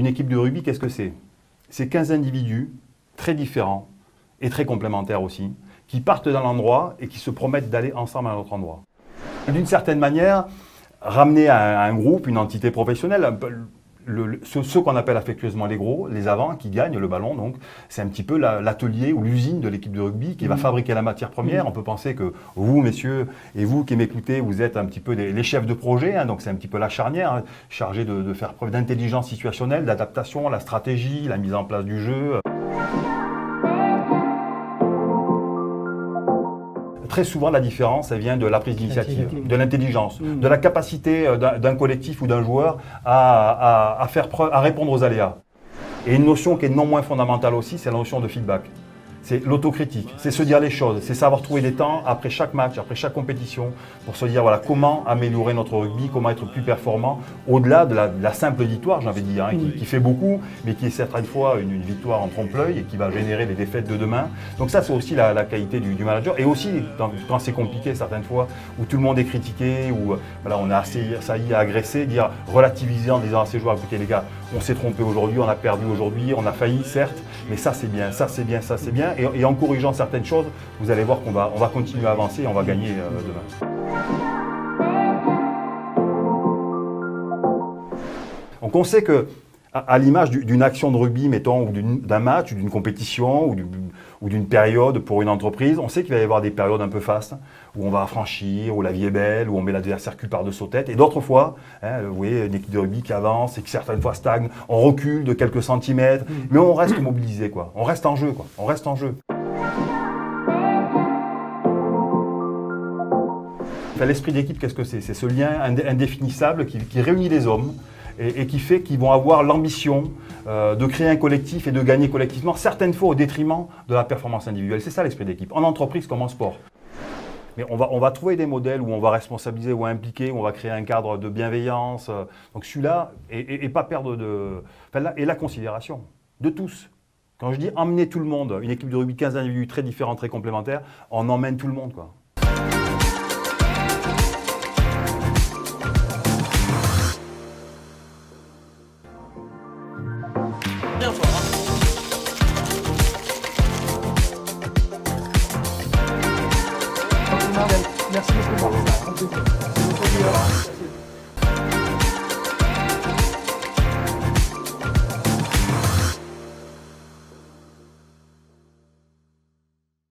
équipe de rugby, qu'est-ce que c'est? C'est 15 individus très différents et très complémentaires aussi, qui partent d'un endroit et qui se promettent d'aller ensemble à un autre endroit. D'une certaine manière, ramener à un groupe, une entité professionnelle, un peu ceux qu'on appelle affectueusement les gros, les avants qui gagnent le ballon, donc c'est un petit peu l'atelier ou l'usine de l'équipe de rugby qui va fabriquer la matière première. On peut penser que vous, messieurs, et vous qui m'écoutez, vous êtes un petit peu les chefs de projet, hein, donc c'est un petit peu la charnière, hein, chargée de faire preuve d'intelligence situationnelle, d'adaptation, la stratégie, la mise en place du jeu. Très souvent, la différence, elle vient de la prise d'initiative, de l'intelligence, de la capacité d'un collectif ou d'un joueur à répondre aux aléas. Et une notion qui est non moins fondamentale aussi, c'est la notion de feedback. C'est l'autocritique, c'est se dire les choses, c'est savoir trouver des temps après chaque match, après chaque compétition, pour se dire voilà, comment améliorer notre rugby, comment être plus performant, au-delà de la simple victoire, j'ai envie de dire, hein, qui fait beaucoup, mais qui est certaines fois une victoire en trompe-l'œil et qui va générer les défaites de demain. Donc ça, c'est aussi la qualité du manager. Et aussi, quand c'est compliqué, certaines fois, où tout le monde est critiqué, où voilà, on a assailli à agresser, dire relativiser en disant à ces joueurs, écoutez les gars, on s'est trompé aujourd'hui, on a perdu aujourd'hui, on a failli, certes, mais ça c'est bien, ça c'est bien, ça c'est bien. Et en corrigeant certaines choses, vous allez voir qu'on va continuer à avancer et on va gagner demain. Donc on sait que, à l'image d'une action de rugby, mettons, ou d'un match, ou d'une compétition, ou d'une période pour une entreprise, on sait qu'il va y avoir des périodes un peu fastes, où on va franchir, où la vie est belle, où on met l'adversaire cul par-dessus tête. Et d'autres fois, hein, vous voyez, une équipe de rugby qui avance et qui certaines fois stagne, on recule de quelques centimètres, mais on reste mobilisé, quoi. On reste en jeu, quoi. On reste en jeu. Enfin, l'esprit d'équipe, qu'est-ce que c'est? C'est ce lien indéfinissable qui réunit les hommes et qui fait qu'ils vont avoir l'ambition de créer un collectif et de gagner collectivement, certaines fois au détriment de la performance individuelle. C'est ça l'esprit d'équipe, en entreprise comme en sport. Mais on va trouver des modèles où on va responsabiliser ou impliquer, où on va créer un cadre de bienveillance. Donc celui-là, et pas perdre et la considération de tous. Quand je dis emmener tout le monde, une équipe de rugby, 15 individus très différents, très complémentaires, on emmène tout le monde, quoi. Merci beaucoup.